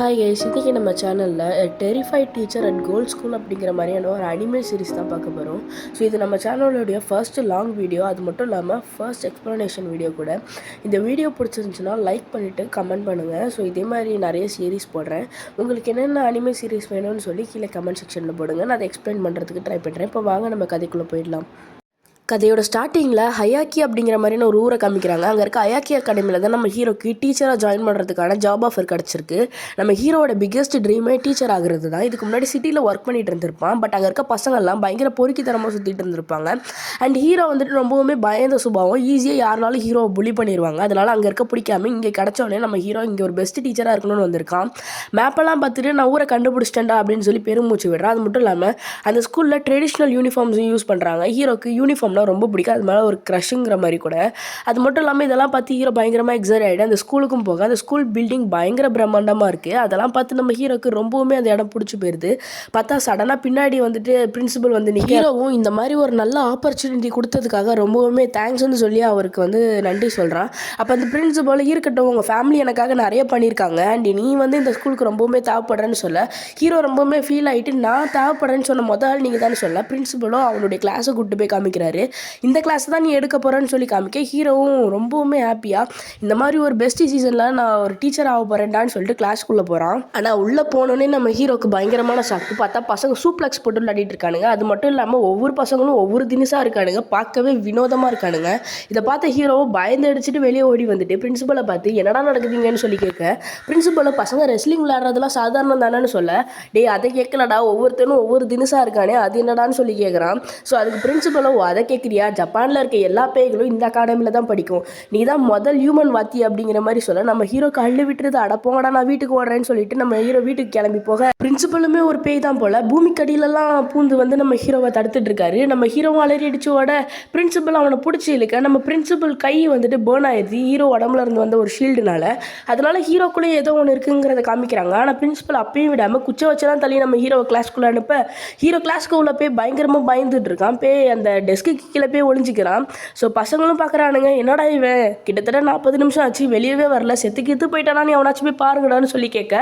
Hi guys, இன்றைக்கி நம்ம சேனலில் terrified teacher at gold school அப்படிங்கிற மாதிரியான ஒரு அனிமே சீரிஸ் தான் பார்க்க போகிறோம். ஸோ இது நம்ம சேனலோடைய ஃபர்ஸ்ட் லாங் வீடியோ, அது மட்டும் இல்லாமல் ஃபர்ஸ்ட் எக்ஸ்ப்ளனேஷன் வீடியோ கூட. இந்த வீடியோ பிடிச்சிருந்துச்சுன்னா லைக் பண்ணிவிட்டு கமெண்ட் பண்ணுங்கள். ஸோ இதே மாதிரி நிறைய சீரிஸ் போடுறேன். உங்களுக்கு என்னென்ன அனிமே சீரிஸ் வேணும்னு சொல்லி கீழே கமெண்ட் செக்ஷனில் போடுங்க. நான் அதை எக்ஸ்பிளைன் பண்ணுறதுக்கு ட்ரை பண்ணுறேன். இப்போ வாங்க நம்ம கதைக்குள்ளே போயிடலாம். கதையோட ஸ்டார்டிங்கில் ஹயாக்கி அப்படிங்கிற மாதிரியான ஒரு ஊரை காமிக்கிறாங்க. அங்கே இருக்க ஹயாக்கி அகாடமியில் தான் நம்ம ஹீரோக்கு டீச்சராக ஜாயின் பண்ணுறதுக்கான ஜாப் ஆஃபர் கிடச்சிருக்கு. நம்ம ஹீரோட பிக்கெஸ்ட் ட்ரீமே டீச்சர் ஆகிறது தான். இதுக்கு முன்னாடி சிட்டியில் ஒர்க் பண்ணிட்டு இருந்திருப்பான். பட் அங்கே இருக்க பசங்கள்லாம் பயங்கர பொறுக்கித்தனமாக சுற்றிட்டு இருந்திருப்பாங்க. அண்ட் ஹீரோ வந்துட்டு ரொம்பவுமே பயந்த சுபாவம், ஈஸியாக யாருனாலும் ஹீரோவை புலி பண்ணிடுவாங்க. அதனால் அங்கே இருக்க பிடிக்காம இங்கே கிடச்சோடனே நம்ம ஹீரோ இங்கே ஒரு பெஸ்ட் டீச்சராக இருக்கணும்னு வந்திருக்கான். மேப்பெல்லாம் பார்த்துட்டு நான் ஊரை கண்டுபிடிச்சிட்டேன்டா அப்படின்னு சொல்லி பெருமூச்சு விடுறான். அது மட்டும் இல்லாமல் அந்த ஸ்கூலில் ட்ரெடிஷ்னல் யூனிஃபார்ம்ஸும் யூஸ் பண்ணுறாங்க. ஹீரோக்கு யூனிஃபார்ம் ரொம்ப பிடிக்கும். அது மேலே ஒரு க்ரஷுங்கிற மாதிரி கூட. அது மட்டும் இல்லாமல் இதெல்லாம் பார்த்து ஹீரோ பயங்கரமாக எக்ஸைட் ஆகிடும். அந்த ஸ்கூலுக்கும் போக அந்த ஸ்கூல் பில்டிங் பயங்கர பிரம்மாண்டமாக இருக்குது. அதெல்லாம் பார்த்து நம்ம ஹீரோக்கு ரொம்பவுமே அந்த இடம் பிடிச்சி போயிடுது. பார்த்தா சடனாக பின்னாடி வந்துட்டு பிரின்சிபல் வந்து ஹீரோவும் இந்த மாதிரி ஒரு நல்ல ஆப்பர்ச்சுனிட்டி கொடுத்ததுக்காக ரொம்பவுமே தேங்க்ஸ்ன்னு சொல்லி அவருக்கு வந்து நன்றி சொல்கிறான். அப்போ அந்த பிரின்சிபல் இருக்கட்டும், உங்கள் ஃபேமிலி எனக்காக நிறைய பண்ணியிருக்காங்க அண்ட் நீ வந்து இந்த ஸ்கூலுக்கு ரொம்பவுமே தேவைப்படுறேன்னு சொல்ல ஹீரோ ரொம்பவுமே ஃபீல் ஆகிட்டு நான் தேவைப்படுறேன்னு சொன்ன முதல் நீங்கள் தானே சொல்ல. பிரின்சிபலும் அவனுடைய கிளாஸை கூப்பிட்டு போய் காமிக்கிறாரு. இந்த கிளாஸ் தான் நீ எடுக்க போகிறேன்னு சொல்லி காமிக்க ஹீரோவும் ரொம்பவுமே ஹாப்பியாக இந்த மாதிரி ஒரு பெஸ்ட் சீசனில் நான் ஒரு டீச்சர் ஆக போகிறேன்டான்னு சொல்லிட்டு கிளாஸ்க்குள்ளே போகிறான். ஆனால் உள்ளே போனோடனே நம்ம ஹீரோக்கு பயங்கரமான ஷாக்கு. பார்த்தா பசங்க சூப்ளெக்ஸ் போட்டு விளையாடிட்டு இருக்கானுங்க. அது மட்டும் இல்லாமல் ஒவ்வொரு பசங்களும் ஒவ்வொரு தினசாக இருக்கானுங்க. பார்க்கவே வினோதமாக இருக்கானுங்க. இதை பார்த்த ஹீரோவும் பயந்து அடிச்சுட்டு வெளியே ஓடி வந்துட்டு பிரின்சிபலை பார்த்து என்னடா நடக்குதுங்கன்னு சொல்லி கேட்க பிரின்சிபலை பசங்க ரெஸ்லிங் விளையாடுறதுலாம் சாதாரணம் தானேன்னு சொல்ல டேய் அதை கேட்கலடா, ஒவ்வொருத்தரும் ஒவ்வொரு தினசாக இருக்கானே அது என்னடான்னு சொல்லி கேட்குறான். ஸோ அதுக்கு பிரின்சிபலோ அதை கேட்குறியா, ஜப்பானில் இருக்க எல்லா பேய்களும் இந்த அகாடமியில் தான் படிக்கும், நீ தான் முதல் ஹியூமன் வாத்தி அப்படிங்கிற மாதிரி சொல்ல நம்ம ஹீரோக்கு அள்ளு விட்டுறது அடப்போங்கடா நான் வீட்டுக்கு ஓடுறேன்னு சொல்லிட்டு நம்ம ஹீரோ வீட்டுக்கு கிளம்பி போக பிரின்சிபலுமே ஒரு பேய் தான் போல பூமிக்கடியிலலாம் பூந்து வந்து நம்ம ஹீரோவை தடுத்துட்டு இருக்காரு. நம்ம ஹீரோவும் அலறி அடிச்சோட பிரின்சிபல் அவனை பிடிச்சி இழுக்க நம்ம பிரின்சிபல் கை வந்துட்டு பேர்ன் ஆயிடுது ஹீரோ உடம்புல இருந்து வந்த ஒரு ஷீல்டுனால. அதனால ஹீரோக்குள்ளே ஏதோ ஒன்று இருக்குங்கிறத காமிக்கிறாங்க. ஆனால் பிரின்சிபல் அப்பயும் விடாமல் குச்சை வச்செல்லாம் தள்ளி நம்ம ஹீரோவை கிளாஸ்க்குள்ளே அனுப்ப ஹீரோ கிளாஸ்க்கு உள்ள போய் பயங்கரமாக பயந்துட்டு இருக்கான். பேய் அந்த டெஸ்க்கு கீழே போய் ஒளிஞ்சிக்கிறான். ஸோ பசங்களும் பார்க்குறானுங்க என்னடா இவன் கிட்டத்தட்ட 40 நிமிஷம் ஆச்சு வெளியவே வரல, செத்து போயிட்டானா நீ அவனாச்சும் போய் பாருங்கடான்னு சொல்லி கேட்க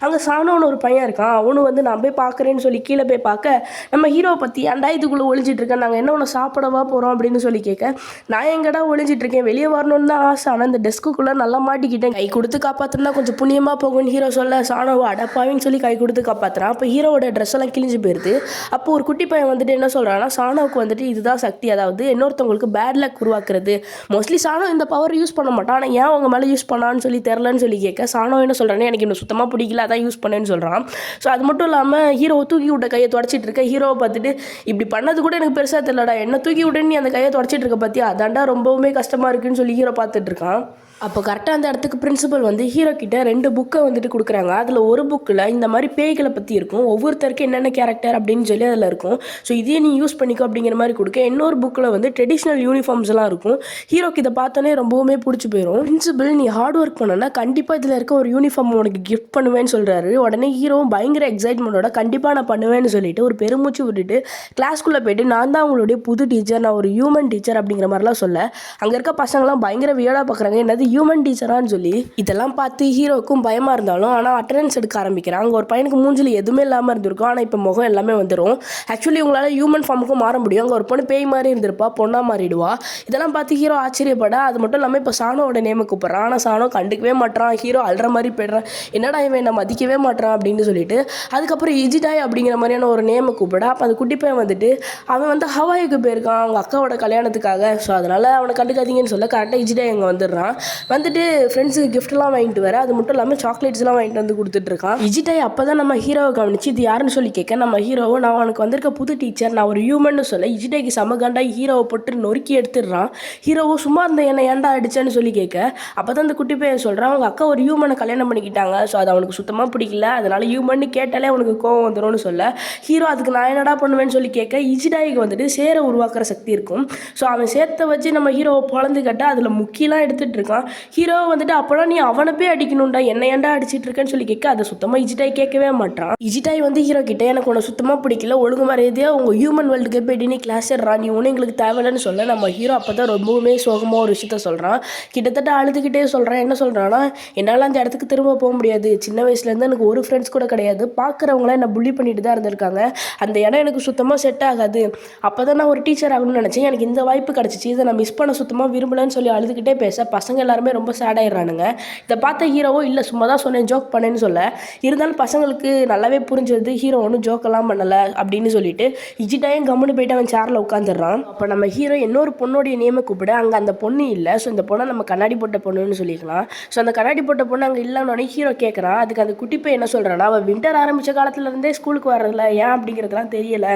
அங்கே சாணோன்னு ஒரு பையன் இருக்கான். அவனு வந்து நான் போய் பார்க்குறேன்னு சொல்லி கீழே போய் பார்க்க நம்ம ஹீரோவை பற்றி ஏன்டா இதுக்குள்ளே ஒளிஞ்சிட்டு இருக்கேன், நாங்கள் என்ன ஒன்று சாப்பிடவா போகிறோம் அப்படின்னு சொல்லி கேட்க நான் எங்கடா ஒளிஞ்சிட்டு இருக்கேன், வெளியே வரணும்னு தான் ஆசை, ஆனால் இந்த டெஸ்க்குள்ளே நல்லா மாட்டிக்கிட்டேன், கை கொடுத்து காப்பாற்றினா கொஞ்சம் புண்ணியமாக போகும்னு ஹீரோ சொல்ல சாணோவை அடப்பாவின்னு சொல்லி கை கொடுத்து காப்பாற்றுறான். அப்போ ஹீரோவோட ட்ரெஸ் எல்லாம் கிழிஞ்சு போயிடுது. அப்போ ஒரு குட்டி பையன் வந்துட்டு என்ன சொல்கிறான்னா சாணோவுக்கு வந்துட்டு இதுதான் சக்தி, அதாவது இன்னொருத்தவங்களுக்கு பேட் லக் உருவாக்குறது. மோஸ்ட்லி சாணோ இந்த பவர் யூஸ் பண்ண மாட்டான், ஆனால் ஏன் அவங்க மேலே யூஸ் பண்ணான்னு சொல்லி தெரிலன்னு சொல்லி கேட்க சாணோ என்ன சொல்கிறானே எனக்கு இன்னும் சுத்தமாக பிடிக்கல அதான் யூஸ் பண்ணேன்னு சொல்கிறான். ஸோ அது மட்டும் இல்லாமல் ஹீரோவை தூக்கி விட்ட கையை தொடச்சிட்டு இருக்க ஹீரோவை பார்த்துட்டு இப்படி பண்ணது கூட எனக்கு பெருசாக தெரியலடா, என்ன தூக்கி விட்டுன்னு நீ அந்த கையை தொடச்சிட்டு இருக்க பார்த்தியா அதாண்டா ரொம்பவுமே கஷ்டமாக இருக்குன்னு சொல்லி ஹீரோ பார்த்துட்டு இருக்கான். அப்போ கரெக்டாக அந்த இடத்துக்கு பிரின்சிபல் வந்து ஹீரோ கிட்ட 2 புக்கை வந்துட்டு கொடுக்குறாங்க. அதில் ஒரு புக்கில் இந்த மாதிரி பேய்களை பற்றி இருக்கும், ஒவ்வொருத்தருக்கு என்னென்ன கேரக்டர் அப்படின்னு சொல்லி அதில் இருக்கும். ஸோ இதே நீ யூஸ் பண்ணிக்கோ அப்படிங்கிற மாதிரி கொடுக்க இன்னொரு புக்கில் வந்து ட்ரெடிஷ்னல் யூனிஃபார்ம்ஸ் எல்லாம் இருக்கும். ஹீரோக்கு இதை பார்த்தோன்னே ரொம்பவுமே பிடிச்சி போயிடும். பிரின்சிபல் நீ ஹார்ட் ஒர்க் பண்ணனா கண்டிப்பாக இதில் இருக்க ஒரு யூனிஃபார்ம் உனக்கு கிஃப்ட் பண்ணுவேன்னு சொல்கிறாரு. உடனே ஹீரோவும் பயங்கர எக்ஸைட்மெண்ட்டோட கண்டிப்பாக நான் பண்ணுவேன்னு சொல்லிட்டு ஒரு பெருமூச்சு விட்டுட்டு கிளாஸ்க்குள்ளே போயிட்டு நான் தான் அவங்களுடைய புது டீச்சர், நான் ஒரு ஹியூமன் டீச்சர் அப்படிங்கிற மாதிரிலாம் சொல்ல அங்கே இருக்க பசங்களாம் பயங்கர வியர்டாக பார்க்குறாங்க, என்னது ஹியூமன் டீச்சரான்னு சொல்லி. இதெல்லாம் பார்த்து ஹீரோக்கும் பயமாக இருந்தாலும் ஆனால் அட்டெண்டன்ஸ் எடுக்க ஆரம்பிக்கிறான். அங்கே ஒரு பையனுக்கு மூஞ்சில் எதுவுமே இல்லாமல் இருந்திருக்கும், ஆனால் இப்போ முகம் எல்லாமே வந்துடும். ஆக்சுவலி உங்களால் ஹியூமன் ஃபார்முக்கும் மாற முடியும். அங்கே ஒரு பொண்ணு பேய் மாதிரி இருந்திருப்பா, பொண்ணாக மாறிடுவா. இதெல்லாம் பார்த்து ஹீரோ ஆச்சரியப்பட அது மட்டும் இல்லாமல் இப்போ சாணோட நேமை கூப்பிட்றான். ஆனால் சாணோ கண்டுக்கவே மாட்டான். ஹீரோ அல்ற மாதிரி போய்ட்றான், என்னடா இவன் என்ன மதிக்கவே மாட்டான் அப்படின்னு சொல்லிட்டு அதுக்கப்புறம் இஜிடாய் அப்படிங்கிற மாதிரியான ஒரு நேமை கூப்பிட அப்போ அந்த குட்டி பையன் வந்துட்டு அவன் வந்து ஹவாய்க்கு போயிருக்கான் அவங்க அக்காவோட கல்யாணத்துக்காக. ஸோ அதனால் அவனை கண்டுக்காதீங்கன்னு சொல்ல கரெக்டாக இஜிடாய் அங்கே வந்துடுறான். வந்துட்டு ஃப்ரெண்ட்ஸுக்கு கிஃப்ட்லாம் வாங்கிட்டு வர அது மட்டும் இல்லாமல் சாக்லேட்ஸ்லாம் வாங்கிட்டு வந்து கொடுத்துட்ருக்கான். இஜிடாய் அப்போ தான் நம்ம ஹீரோவை கவனிச்சு இது யாருன்னு சொல்லி கேட்க நம்ம ஹீரோவை நான் அவனுக்கு வந்திருக்க புது டீச்சர், நான் ஒரு ஹியூமன்னு சொல்ல இஜிடாய்க்கு சமகாண்டாய் ஹீரோவை போட்டு நொறுக்கி எடுத்துடுறான். ஹீரோவை சும்மா இருந்த என்னை ஏன்டா அடிச்சேன்னு சொல்லி கேட்க அப்போ தான் அந்த குட்டி பையன் சொல்கிறான் அவங்க அக்கா ஒரு ஹியூமனை கல்யாணம் பண்ணிக்கிட்டாங்க, ஸோ அது அவனுக்கு சுத்தமாக பிடிக்கல, அதனால் ஹியூமன்னு கேட்டாலே அவனுக்கு கோவம் வந்துடும்னு சொல்ல ஹீரோ அதுக்கு நான் என்னடா பண்ணுவேன்னு சொல்லி கேட்க இஜிடாய்க்கு வந்துட்டு சேரை உருவாக்குற சக்தி இருக்கும். ஸோ அவன் சேர்த்த வச்சு நம்ம ஹீரோவை பொழந்து கட்ட அதில் முக்கியெல்லாம் எடுத்துகிட்டு இருக்கான். ஹீரோ வந்துட்டு அப்போலாம் நீ அவனை போய் அடிக்கணும்டா என்ன ஏன்டா அடிச்சிட்டு இருக்கேன்னு சொல்லி கேட்க அதை சுத்தமாக இஜிட்டாய் கேட்கவே மாட்டான். இஜிட்டாய் வந்து ஹீரோ கிட்ட எனக்கு உன்னை சுத்தமாக பிடிக்கல, ஒழுங்கு மரியாதையாக உங்கள் ஹியூமன் வேர்ல்டுக்கு போயிட்டு நீ கிளாஸ் எடுறா, நீ ஒன்றும் எங்களுக்கு தேவையில்லைன்னு சொல்ல நம்ம ஹீரோ அப்போ தான் ரொம்பவுமே சோகமாக ஒரு விஷயத்த சொல்கிறான். கிட்டத்தட்ட அழுதுகிட்டே சொல்கிறான். என்ன சொல்கிறான்னா, என்னால் அந்த இடத்துக்கு திரும்ப போக முடியாது, சின்ன வயசுலேருந்து எனக்கு ஒரு ஃப்ரெண்ட்ஸ் கூட கிடையாது, பார்க்குறவங்களாம் என்னை புள்ளி பண்ணிட்டு தான் இருந்திருக்காங்க, அந்த இடம் எனக்கு சுத்தமாக செட் ஆகாது, அப்போ தான் நான் ஒரு டீச்சர் ஆகணும்னு நினச்சேன், எனக்கு இந்த வாய்ப்பு கிடச்சிச்சு, இதை நான் மிஸ் பண்ண சுத்தமாக விரும்பலன்னு சொல்லி அழுதுகிட்டே பேச பசங்க எல்லாருமே ரொம்ப சேட் ஆயிடுறானுங்க. இதை பார்த்த ஹீரோவோ இல்லை சும்மா தான் சொன்னேன் ஜோக் பண்ணேன்னு சொல்ல, இருந்தாலும் பசங்களுக்கு நல்லாவே புரிஞ்சது ஹீரோ ஒன்றும் ஜோக்கெல்லாம் பண்ணலை அப்படின்னு சொல்லிட்டு இஜிட்டாயும் கம்முன்னு போயிட்டு அவன் சேரில் உட்காந்துடுறான். அப்போ நம்ம ஹீரோ இன்னொரு பொண்ணுடைய நேமை கூப்பிட அங்கே அந்த பொண்ணு இல்லை. ஸோ இந்த பொண்ணை நம்ம கண்ணாடி போட்ட பொண்ணுன்னு சொல்லிக்கலாம். ஸோ அந்த கண்ணாடி போட்ட பொண்ணு அங்கே இல்லைன்னு ஹீரோ கேட்குறான். அதுக்கு அந்த குட்டி பையன் என்ன சொல்கிறான்னா, அவள் வின்டர் ஆரம்பித்த காலத்துலேருந்தே ஸ்கூலுக்கு வர்றதில்ல, ஏன் அப்படிங்கிறதுலாம் தெரியல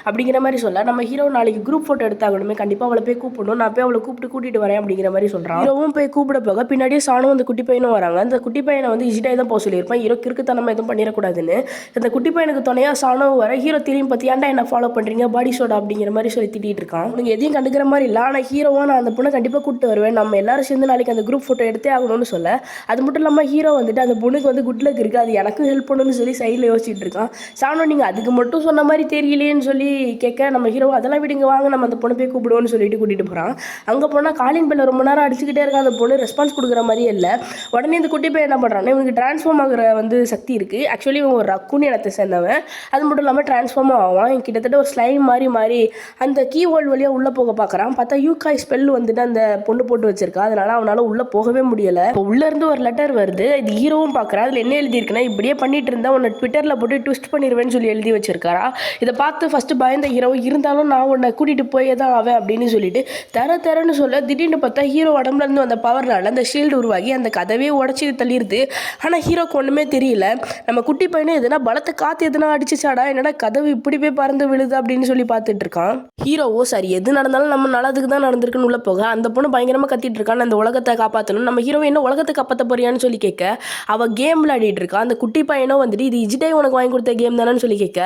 அப்படிங்கிற மாதிரி சொல்ல, நம்ம ஹீரோ நாளைக்கு குரூப் ஃபோட்டோ எடுத்தாகணுமே, கண்டிப்பாக அவளை போய் கூப்பிடணும், நான் போய் அவளை கூட்டிட்டு வரேன் அப்படிங்கிற மாதிரி சொல்கிறான். ஹீரோவும் போய் கூப்பிட போக பின்னாடியே சாணும் அந்த குட்டி பையனும் வராங்க. அந்த குட்டி பையனை வந்து இஜிட்டாய் தான் போக சொல்லியிருப்பான், ஹீரோ கிறுக்குத்தனமாக எதுவும் பண்ணிடக்கூடாதுன்னு. அந்த குட்டி பையனுக்கு துணையாக சாணும் வர ஹீரோ திரும்பி பற்றி ஏன்டா என்ன ஃபாலோ பண்ணுறீங்க பாடி சோடா அப்படிங்கிற மாதிரி சொல்லி திட்டிகிட்டு இருக்கான். நீங்கள் எதையும் கண்டுக்கிற மாதிரி இல்லை, ஆனால் ஹீரோவா நான் அந்த பொண்ணை கண்டிப்பாக கூப்பிட்டு வருவேன், நம்ம எல்லாரும் சேர்ந்து நாளைக்கு அந்த குரூப் ஃபோட்டோ எடுத்தே ஆகணும்னு சொல்ல, அது மட்டும் இல்லாமல் ஹீரோ வந்துட்டு அந்த பொண்ணுக்கு வந்து குட் லக் இருக்குது, அது எனக்கும் ஹெல்ப் பண்ணணும்னு சொல்லி சைடில் யோசிச்சுட்டு இருக்கான். சாணம் நீங்கள் அதுக்கு மட்டும் சொன்ன மாதிரி தெரியலேன்னு சொல்லி கேட்க, நம்ம ஹீரோ அதெல்லாம் விடுங்க வாங்க நம்ம அந்த பொண்ணை போய் கூப்பிடுவோன்னு சொல்லிட்டு கூட்டிகிட்டு போகிறான். அங்கே போனால் காலிங் பெல்ல ரொம்ப நேரம் அடிச்சுக்கிட்டே இருக்கான். அந்த பொண்ணு ரெஸ்பான்ஸ் கொடுக்குற மாதிரியே இல்லை. உடனே இந்த குட்டி பையன் என்ன பண்ணுறான்னா, இவனுக்கு ட்ரான்ஸ்ஃபார்ம் ஆகிற வந்து சக்தி இருக்குது, ஆக்சுவலி இவன் ஒரு ரக்குன்னு இடத்தை சேர்ந்தவன், அது மட்டும் இல்லாமல் ட்ரான்ஸ்ஃபார்மும் ஆவான். கிட்டத்தட்ட ஒரு ஸ்லைம் மாறி அந்த கீ ஹோல்டு வழியாக உள்ளே போக பார்க்குறான். பார்த்தா யூகாய் ஸ்பெல் வந்துட்டு அந்த பொண்ணு போட்டு வச்சிருக்கா, அதனால அவனால் உள்ளே போகவே முடியலை. இப்போ உள்ளேருந்து ஒரு லெட்டர் வருது, இது ஹீரோவும் பார்க்குறா. அதில் என்ன எழுதியிருக்குன்னா, இப்படியே பண்ணிட்டு இருந்தால் உன்னை ட்விட்டரில் போட்டு ட்விஸ்ட் பண்ணிடுவேன்னு சொல்லி எழுதி வச்சிருக்காரா. இதை பார்த்து ஃபஸ்ட்டு பயந்த ஹீரோ, இருந்தாலும் நான் உன்னை கூட்டிகிட்டு போயே தான் ஆவேன் அப்படின்னு சொல்லிட்டு தரன்னு சொல்ல, திடீர்னு பார்த்தா ஹீரோ உடம்புலேருந்து வந்த பவர்னால அந்த ஷீல்டு உருவாகி அந்த கதவே உடச்சி தள்ளிடுது. ஆனால் ஹீரோக்கு ஒன்றுமே தெரியல. நம்ம குட்டி பையனே எதுனா பலத்தை காற்று எதுனா அடிச்சுச்சாடா, என்னடா கதவு இப்படி போய் பறந்து விழுது அப்படின்னு சொல்லி பார்த்துட்டு இருக்கான். ஹீரோவோ சரி எது நடந்தாலும் நம்ம நல்லதுக்கு தான் நடந்திருக்குன்னு உள்ள போக, அந்த பொண்ணு பயங்கரமாக கத்திட்டு இருக்கான், அந்த உலகத்தை காப்பாற்றணும், நம்ம ஹீரோ என்ன உலகத்தை காப்பாற்ற போறியான்னு சொல்லி கேட்க, அவள் கேம் விளையாடிட்டு இருக்கா. அந்த குட்டி பையனோ வந்துட்டு இது இஜிட்டாய் உனக்கு வாங்கி கொடுத்த கேம் தானேன்னு சொல்லி கேட்க,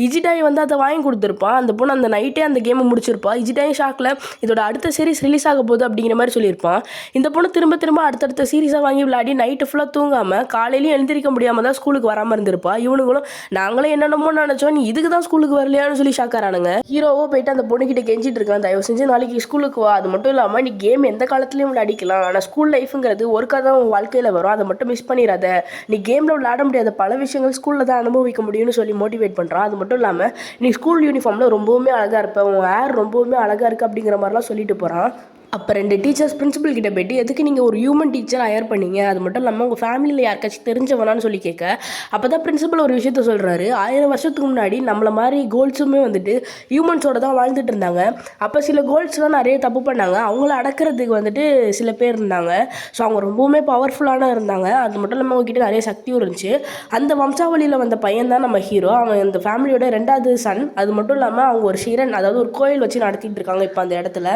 இஜிட்டாய் வந்து அதை வாங்கி கொடுத்துருப்பான். அந்த பொண்ணு அந்த நைட்டே அந்த கேமை முடிச்சிருப்பா. இஜிட்டாயும் ஷாக்கில் இதோட அடுத்த சீரிஸ் ரிலீஸ் ஆக போகுது அப்படிங்கிற மாதிரி சொல்லியிருப்பான். இந்த பொண்ணு திரும்ப அடுத்தடுத்த சீரிஸாக வாங்கி விளையாடி நைட்டு ஃபுல்லாக தூங்காமல் காலையிலையும் எழுந்திரிக்க முடியாமல் தான் ஸ்கூலுக்கு வராமல் இருந்திருப்பா. இவனுங்களும் நாங்களே என்னென்னமோ நினச்சோம், நீ இதுக்கு தான் ஸ்கூலுக்கு வரலையான்னு சொல்லி ஷாக்காரானுங்க. ஹீரோவோ போயிட்டு அந்த பொண்ணுக்கிட்ட கெஞ்சிட்டு இருக்கான், தயவு செஞ்சு நாளைக்கு ஸ்கூலுக்கு வா, அது மட்டும் இல்லாமல் நீ கேம் எந்த காலத்துலையும் விளையாடிக்கலாம், ஆனால் ஸ்கூல் லைஃப்ங்கிறது ஒருக்கா தான் உன் வாழ்க்கையில் வரும், அதை மட்டும் மிஸ் பண்ணிடாத, நீ கேமில் விளையாட முடியாத பல விஷயங்கள் ஸ்கூலில் தான் அனுபவிக்க முடியும்னு சொல்லி மோட்டிவேட் பண்ணுறான். அது மட்டும் இல்லாமல் நீ ஸ்கூல் யூனிஃபார்மில் ரொம்பவுமே அழகாக இருப்ப, உன் ஹேர் ரொம்பவுமே அழகாக இருக்குது அப்படிங்கிற மாதிரிலாம் சொல்லிட்டு போகிறான். அப்போ 2 டீச்சர்ஸ் பிரின்சிபல் கிட்ட போய்ட்டு எதுக்கு நீங்கள் ஒரு ஹியூமன் டீச்சர் ஹையர் பண்ணீங்க, அது மட்டும் இல்லாமல் உங்கள் ஃபேமிலியில் யாருக்காச்சும் தெரிஞ்சவனான்னு சொல்லி கேட்க, அப்போ தான் பிரின்சிபல் ஒரு விஷயத்த சொல்கிறாரு. 1000 வருஷத்துக்கு முன்னாடி நம்மளை மாதிரி கோல்ஸுமே வந்துட்டு ஹியூமன்ஸோட தான் வாழ்ந்துட்டு இருந்தாங்க. அப்போ சில கோல்ஸ்லாம் நிறைய தப்பு பண்ணாங்க, அவங்கள அடக்கிறதுக்கு வந்துட்டு சில பேர் இருந்தாங்க. ஸோ அவங்க ரொம்பவுமே பவர்ஃபுல்லான இருந்தாங்க. அது மட்டும் இல்லாமல் அவங்ககிட்ட நிறைய சக்தியும் இருந்துச்சு. அந்த வம்சாவளியில் வந்த பையன் தான் நம்ம ஹீரோ. அவன் அந்த ஃபேமிலியோட 2வது சன். அது மட்டும் இல்லாமல் அவங்க ஒரு ஷிரன், அதாவது ஒரு கோயில் வச்சு நடத்திட்டு இருக்காங்க இப்போ அந்த இடத்துல.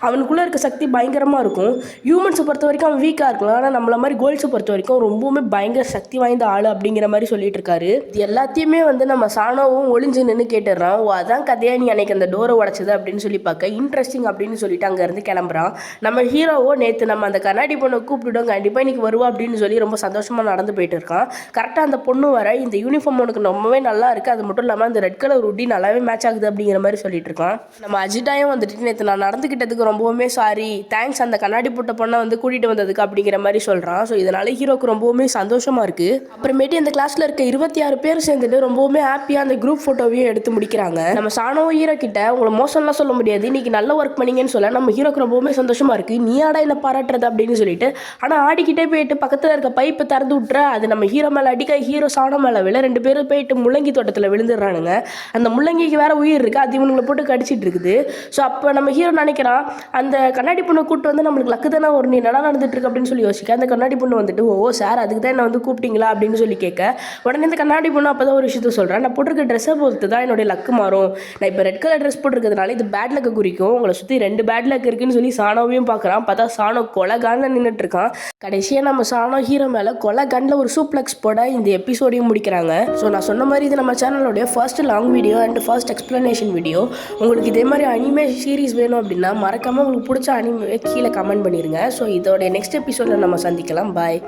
அவனுக்குள்ளே இருக்க சக்தி பயங்கரமாக இருக்கும். ஹியூமன்ஸை பொறுத்த வரைக்கும் அவன் வீக்காக இருக்கலாம், ஆனால் நம்மள மாதிரி கோல்ஸை பொறுத்த வரைக்கும் ரொம்பவுமே பயங்கர சக்தி வாய்ந்த ஆள் அப்படிங்கிற மாதிரி சொல்லிட்டு இருக்காரு. இது எல்லாத்தையுமே வந்து நம்ம சாணவும் ஒளிஞ்சு நின்று கேட்டுடுறான். ஓ அதான் கதையா நீ அன்னைக்கு அந்த டோரை உடச்சது அப்படின்னு சொல்லி பார்க்க இன்ட்ரெஸ்டிங் அப்படின்னு சொல்லிட்டு அங்கேருந்து கிளம்புறான். நம்ம ஹீரோவோ நேற்று நம்ம அந்த கண்ணாடி பொண்ணை கூப்பிட்டுட்டோம், கண்டிப்பாக இன்னைக்கு வருவா அப்படின்னு சொல்லி ரொம்ப சந்தோஷமாக நடந்து போயிட்டு இருக்கான். கரெக்டாக அந்த பொண்ணு வர இந்த யூனிஃபார்ம் உனக்கு ரொம்பவே நல்லா இருக்குது, அது மட்டும் இல்லாமல் அந்த ரெட் கலர் உட்டி நல்லாவே மேட்ச் ஆகுது அப்படிங்கிற மாதிரி சொல்லிட்டு இருக்கான். நம்ம அஜிட்டாயும் வந்துட்டு நேற்று நான் நடந்துக்கிட்டதுக்கு ரொம்பவுமே சாரி, தேங்க்ஸ் அந்த கண்ணாடி போட்ட பொண்ணை வந்து கூட்டிகிட்டு வந்ததுக்கு அப்படிங்கிற மாதிரி சொல்கிறான். ஸோ இதனால் ஹீரோக்கு ரொம்பவுமே சந்தோஷமாக இருக்குது. அப்புறமேட்டு இந்த கிளாஸில் இருக்க 26 பேர் சேர்ந்துட்டு ரொம்பவுமே ஹாப்பியாக அந்த குரூப் ஃபோட்டோவையும் எடுத்து முடிக்கிறாங்க. நம்ம சாணோ ஹீரோ கிட்ட உங்களை மோசம்லாம் சொல்ல முடியாது, இன்றைக்கி நல்ல ஒர்க் பண்ணீங்கன்னு சொல்ல நம்ம ஹீரோக்கு ரொம்பவுமே சந்தோஷமாக இருக்குது. நீ ஆடா என்ன பாராட்டுறது அப்படின்னு சொல்லிட்டு, ஆனால் ஆடிக்கிட்டே போயிட்டு பக்கத்தில் இருக்க பைப்பை திறந்து விட்டுற, அது நம்ம ஹீரோ மேலே அடிக்க ஹீரோ சாணோ மேலே விழ 2 பேரும் போயிட்டு முள்ளங்கி தோட்டத்தில் விழுந்துடுறானுங்க. அந்த முள்ளங்கிக்கு வேற உயிர் இருக்குது, அது இவங்களை போட்டு கடிச்சிட்டு இருக்குது. ஸோ அப்போ நம்ம ஹீரோ நினைக்கிறான் அந்த கண்ணாடி பொண்ணை கூப்பிட்டு வந்து நம்மளுக்கு லக்கு தானே ஒரு நீ நல்லா நடந்துட்டு இருக்கு அப்படின்னு சொல்லி யோசிக்க, அந்த கண்ணாடி பொண்ணு வந்துட்டு ஓ சார் அதுக்கு தான் என்ன வந்து கூப்பிட்டீங்களா அப்படின்னு சொல்லி கேட்க, உடனே இந்த கண்ணாடி பொண்ணு அப்போ தான் ஒரு விஷயத்த சொல்கிறேன், நான் போட்டிருக்க ட்ரெஸ்ஸை பொறுத்து தான் என்னுடைய லக்கு மாறும், நான் இப்போ ரெட் கலர் ட்ரெஸ் போட்டிருக்கிறதுனால இது பேட் லக்கு குறிக்கும், உங்களை சுற்றி 2 பேட் லக் இருக்குன்னு சொல்லி சாணோவையும் பார்க்குறான். பார்த்தா சாணோ கொலகான்னு நின்றுட்டு இருக்கான். கடைசியாக நம்ம சாணோ ஹீரோ மேலே கொலகானில் ஒரு சூப்ளெக்ஸ் போட இந்த எபிசோடையும் முடிக்கிறாங்க. ஸோ நான் சொன்ன மாதிரி இது நம்ம சேனலோடைய first long video and first explanation video. உங்களுக்கு இதே மாதிரி அனிமே சீரிஸ் வேணும் அப்படின்னா மறக்காமல் உங்களுக்கு பிடிச்ச அனிமே கீழே கமெண்ட் பண்ணிடுங்க. ஸோ இதோடைய நெக்ஸ்ட் எபிசோடில் நம்ம சந்திக்கலாம். பாய்.